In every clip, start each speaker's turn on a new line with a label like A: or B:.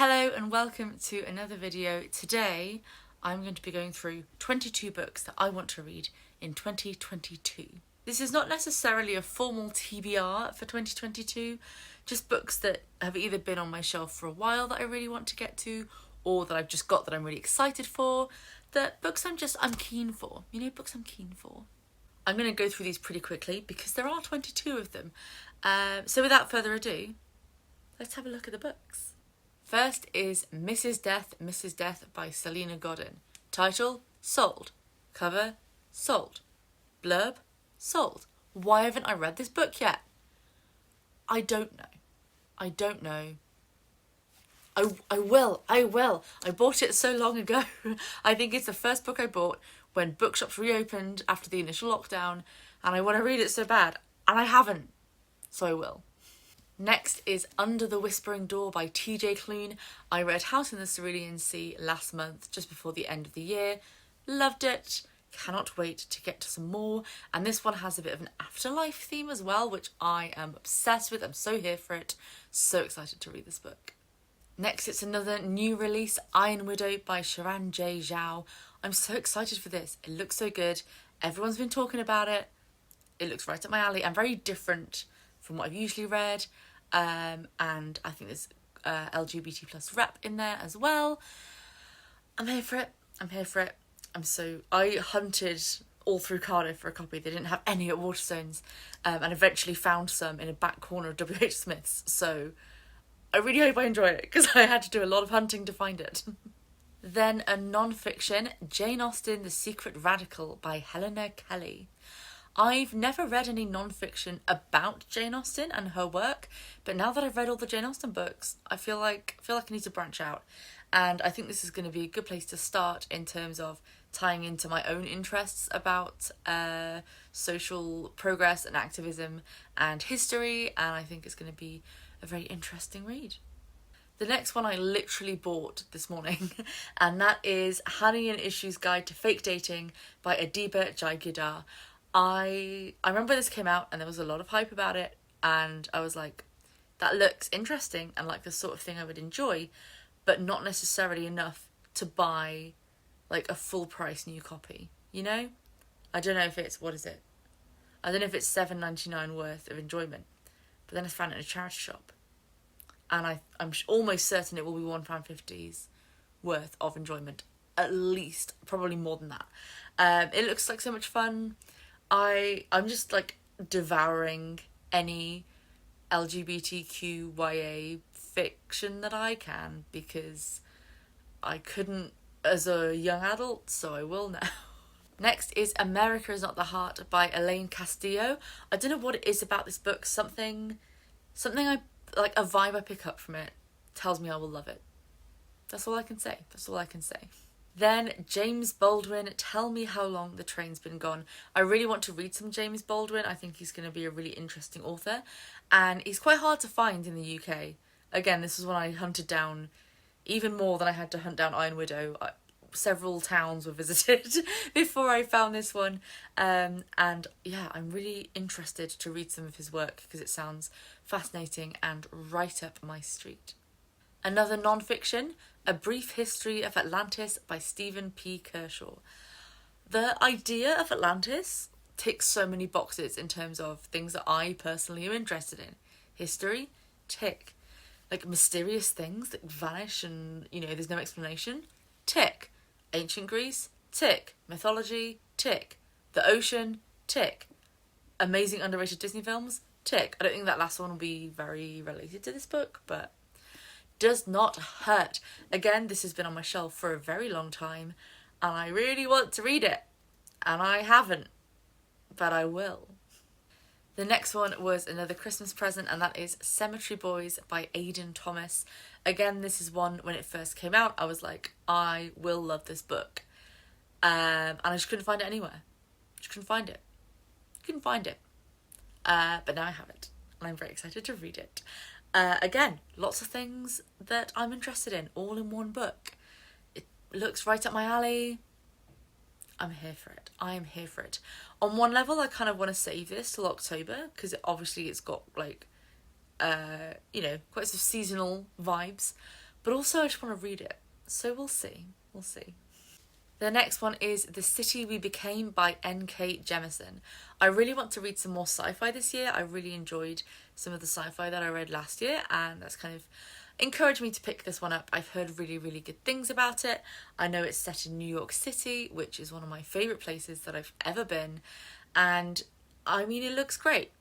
A: Hello and welcome to another video. Today I'm going to be going through 22 books that I want to read in 2022. This is not necessarily a formal TBR for 2022, just books that have either been on my shelf for a while that I really want to get to, or that I've just got that I'm really excited for, that books I'm keen for, books I'm keen for. I'm going to go through these pretty quickly because there are 22 of them. So without further ado, let's have a look at the books. First is Mrs. Death by Selena Godin. Title, Sold. Cover, Sold. Blurb, Sold. Why haven't I read this book yet? I don't know. I will. I bought it so long ago. I think it's the first book I bought when bookshops reopened after the initial lockdown, and I want to read it so bad, and I haven't. So I will. Next is Under the Whispering Door by TJ Klune. I read House in the Cerulean Sea last month, just before the end of the year. Loved it. Cannot wait to get to some more. And this one has a bit of an afterlife theme as well, which I am obsessed with. I'm so here for it. So excited to read this book. Next, it's another new release, Iron Widow by Sharan J. Zhao. I'm so excited for this. It looks so good. Everyone's been talking about it. It looks right up my alley and very different from what I've usually read. And I think there's LGBT plus rep in there as well. I'm here for it. I hunted all through Cardiff for a copy. They didn't have any at Waterstones, and eventually found some in a back corner of WH Smith's. So I really hope I enjoy it because I had to do a lot of hunting to find it. Then a non-fiction, Jane Austen, The Secret Radical by Helena Kelly. I've never read any non-fiction about Jane Austen and her work, but now that I've read all the Jane Austen books, I feel like I need to branch out. And I think this is going to be a good place to start in terms of tying into my own interests about social progress and activism and history, and I think it's going to be a very interesting read. The next one I literally bought this morning, and that is Honey and Issues Guide to Fake Dating by Adiba Jaigirdar. I remember this came out and there was a lot of hype about it, and I was like, that looks interesting and like the sort of thing I would enjoy, but not necessarily enough to buy like a full price new copy, I don't know if it's, I don't know if it's $7.99 worth of enjoyment, but then I found it in a charity shop, and I'm almost certain it will be £1.50's worth of enjoyment, at least, probably more than that. It looks like so much fun. I'm just like devouring any LGBTQIA fiction that I can because I couldn't as a young adult, so I will now. Next is America Is Not the Heart by Elaine Castillo. I don't know what it is about this book. Something I like, a vibe I pick up from it tells me I will love it. That's all I can say. Then James Baldwin, Tell Me How Long the Train's Been Gone. I really want to read some James Baldwin. I think he's going to be a really interesting author, and he's quite hard to find in the UK. Again, this is one I hunted down even more than I had to hunt down Iron Widow. Several towns were visited before I found this one, and yeah, I'm really interested to read some of his work because it sounds fascinating and right up my street. Another non-fiction, A Brief History of Atlantis by Stephen P. Kershaw. The idea of Atlantis ticks so many boxes in terms of things that I personally am interested in. History, tick. Like mysterious things that vanish and, there's no explanation, tick. Ancient Greece, tick. Mythology, tick. The ocean, tick. Amazing underrated Disney films, tick. I don't think that last one will be very related to this book, but does not hurt. Again, this has been on my shelf for a very long time, and I really want to read it, and I haven't, but I will. The next one was another Christmas present, and that is Cemetery Boys by Aidan Thomas. Again, this is one, when it first came out, I was like, I will love this book. And I just couldn't find it anywhere. Couldn't find it. But now I have it, and I'm very excited to read it. Again, lots of things that I'm interested in, all in one book. It looks right up my alley. I'm here for it. I am here for it. On one level, I kind of want to save this till October because obviously it's got like, quite some seasonal vibes. But also I just want to read it. So we'll see. We'll see. The next one is The City We Became by N.K. Jemisin. I really want to read some more sci-fi this year. I really enjoyed some of the sci-fi that I read last year, and that's kind of encouraged me to pick this one up. I've heard really, really good things about it. I know it's set in New York City, which is one of my favourite places that I've ever been. And I mean, it looks great.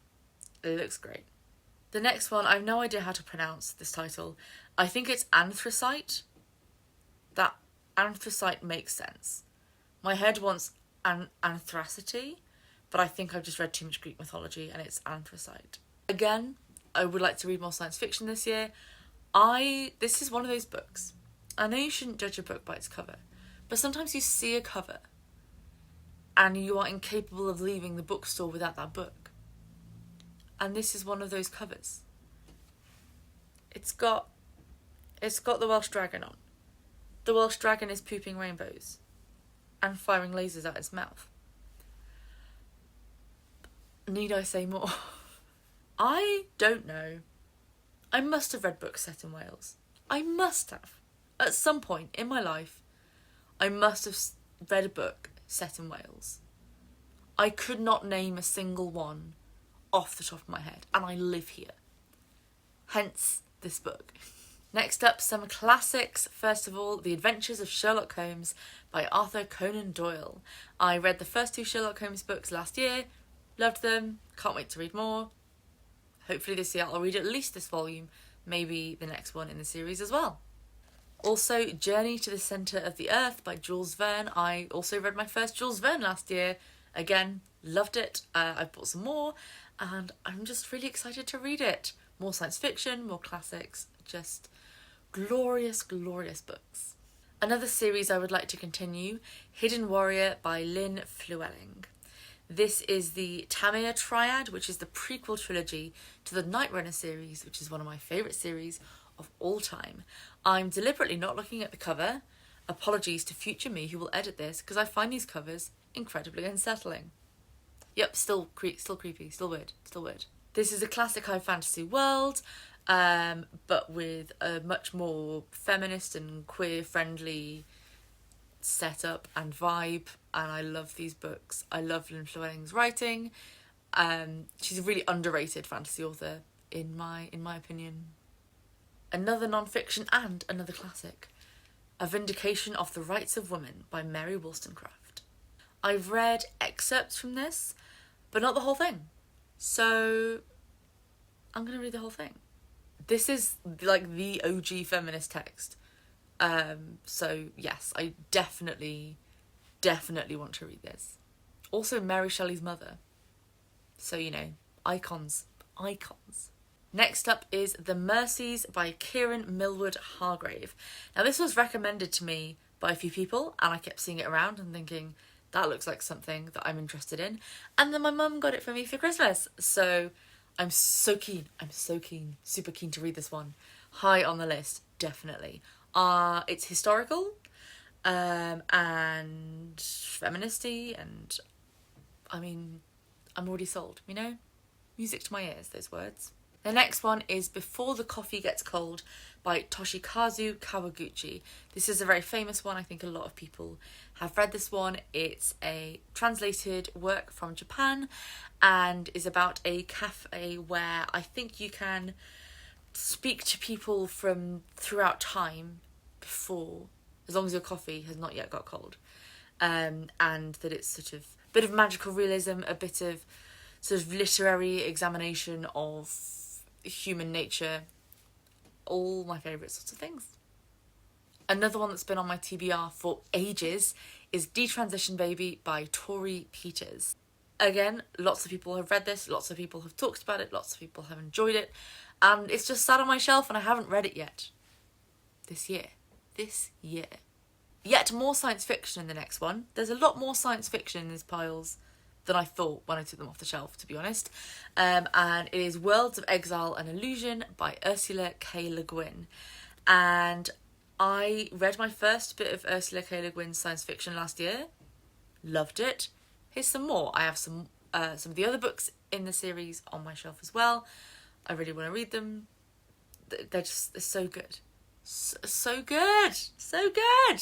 A: It looks great. The next one, I have no idea how to pronounce this title. I think it's Anthracite. That anthracite makes sense. My head wants anthracity, but I think I've just read too much Greek mythology and it's anthracite. Again, I would like to read more science fiction this year. This is one of those books. I know you shouldn't judge a book by its cover, but sometimes you see a cover and you are incapable of leaving the bookstore without that book. And this is one of those covers. It's got the Welsh dragon on. The Welsh dragon is pooping rainbows and firing lasers out its mouth. Need I say more? I don't know. I must have read books set in Wales. I must have. At some point in my life, I must have read a book set in Wales. I could not name a single one off the top of my head, and I live here. Hence this book. Next up, some classics. First of all, The Adventures of Sherlock Holmes by Arthur Conan Doyle. I read the first 2 Sherlock Holmes books last year, loved them, can't wait to read more. Hopefully this year I'll read at least this volume, maybe the next one in the series as well. Also, Journey to the Centre of the Earth by Jules Verne. I also read my first Jules Verne last year. Again, loved it. I've bought some more and I'm just really excited to read it. More science fiction, more classics, just glorious, glorious books. Another series I would like to continue, Hidden Warrior by Lynn Flewelling. This is the Tamir Triad, which is the prequel trilogy to the Knight Runner series, which is one of my favourite series of all time. I'm deliberately not looking at the cover. Apologies to future me who will edit this, because I find these covers incredibly unsettling. Yep, still creepy, still weird. This is a classic high fantasy world, but with a much more feminist and queer-friendly setup and vibe, and I love these books. I love Lynn Flewelling's writing. She's a really underrated fantasy author, in my opinion. Another non-fiction and another classic, A Vindication of the Rights of Women by Mary Wollstonecraft. I've read excerpts from this, but not the whole thing. So I'm going to read the whole thing. This is like the OG feminist text. So yes, I definitely want to read this. Also Mary Shelley's mother. So, you know, icons. Next up is The Mercies by Kieran Millwood Hargrave. Now this was recommended to me by a few people and I kept seeing it around and thinking, that looks like something that I'm interested in. And then my mum got it for me for Christmas. So I'm so keen, super keen to read this one. High on the list, definitely. It's historical, and feministy, and I mean, I'm already sold, you know? Music to my ears, those words. The next one is Before the Coffee Gets Cold by Toshikazu Kawaguchi. This is a very famous one. I think a lot of people have read this one. It's a translated work from Japan and is about a cafe where I think you can speak to people from throughout time before, as long as your coffee has not yet got cold. And that it's sort of a bit of magical realism, a bit of sort of literary examination of human nature, all my favourite sorts of things. Another one that's been on my TBR for ages is Detransition Baby by Tori Peters. Again, lots of people have read this, lots of people have talked about it, lots of people have enjoyed it, and it's just sat on my shelf and I haven't read it yet. This year. Yet more science fiction in the next one. There's a lot more science fiction in these piles than I thought when I took them off the shelf, to be honest. And it is Worlds of Exile and Illusion by Ursula K. Le Guin. And I read my first bit of Ursula K. Le Guin's science fiction last year. Loved it. Here's some more. I have some of the other books in the series on my shelf as well. I really want to read them. They're so good. So good. So good.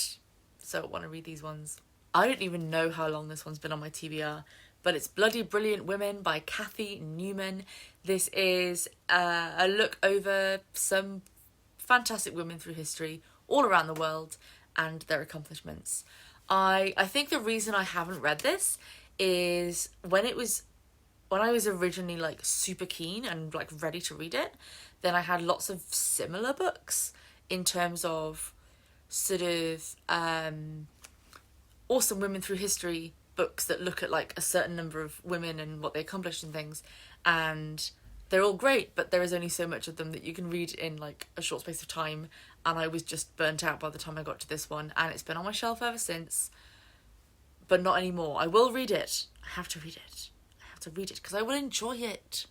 A: So I want to read these ones. I don't even know how long this one's been on my TBR, but it's Bloody Brilliant Women by Kathy Newman. This is a look over some fantastic women through history all around the world and their accomplishments. I think the reason I haven't read this is when I was originally like super keen and like ready to read it, then I had lots of similar books in terms of sort of awesome women through history books that look at like a certain number of women and what they accomplished and things, and they're all great, but there is only so much of them that you can read in like a short space of time, and I was just burnt out by the time I got to this one, and it's been on my shelf ever since, but not anymore. I will read it. I have to read it. I have to read it because I will enjoy it.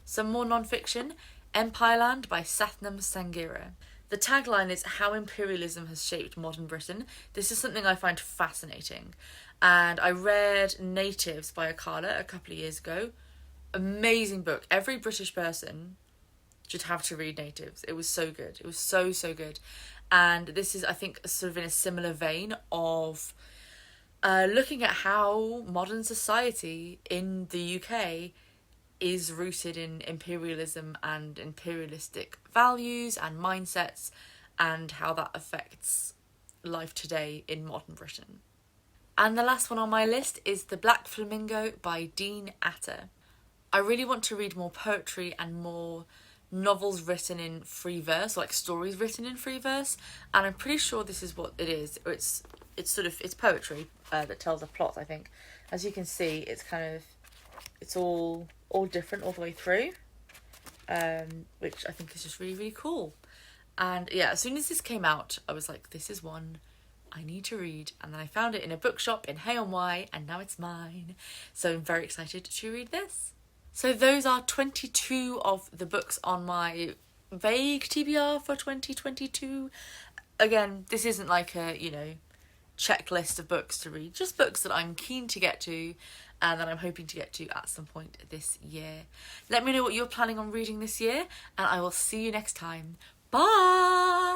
A: Some more non-fiction. Empireland by Sathnam Sanghera. The tagline is How Imperialism Has Shaped Modern Britain. This is something I find fascinating. And I read Natives by Akala a couple of years ago. Amazing book. Every British person should have to read Natives. It was so good. It was so, so good. And this is, I think, sort of in a similar vein of looking at how modern society in the UK is rooted in imperialism and imperialistic values and mindsets, and how that affects life today in modern Britain. And the last one on my list is The Black Flamingo by Dean Atter. I really want to read more poetry and more novels written in free verse, like stories written in free verse, and I'm pretty sure this is what it is. It's poetry that tells a plot, I think. As you can see, it's all different all the way through, which I think is just really, really cool. And yeah, as soon as this came out, I was like, this is one I need to read. And then I found it in a bookshop in Hay-on-Wye, and now it's mine. So I'm very excited to read this. So those are 22 of the books on my vague TBR for 2022. Again, this isn't like a, checklist of books to read, just books that I'm keen to get to and that I'm hoping to get to at some point this year. Let me know what you're planning on reading this year, and I will see you next time. Bye!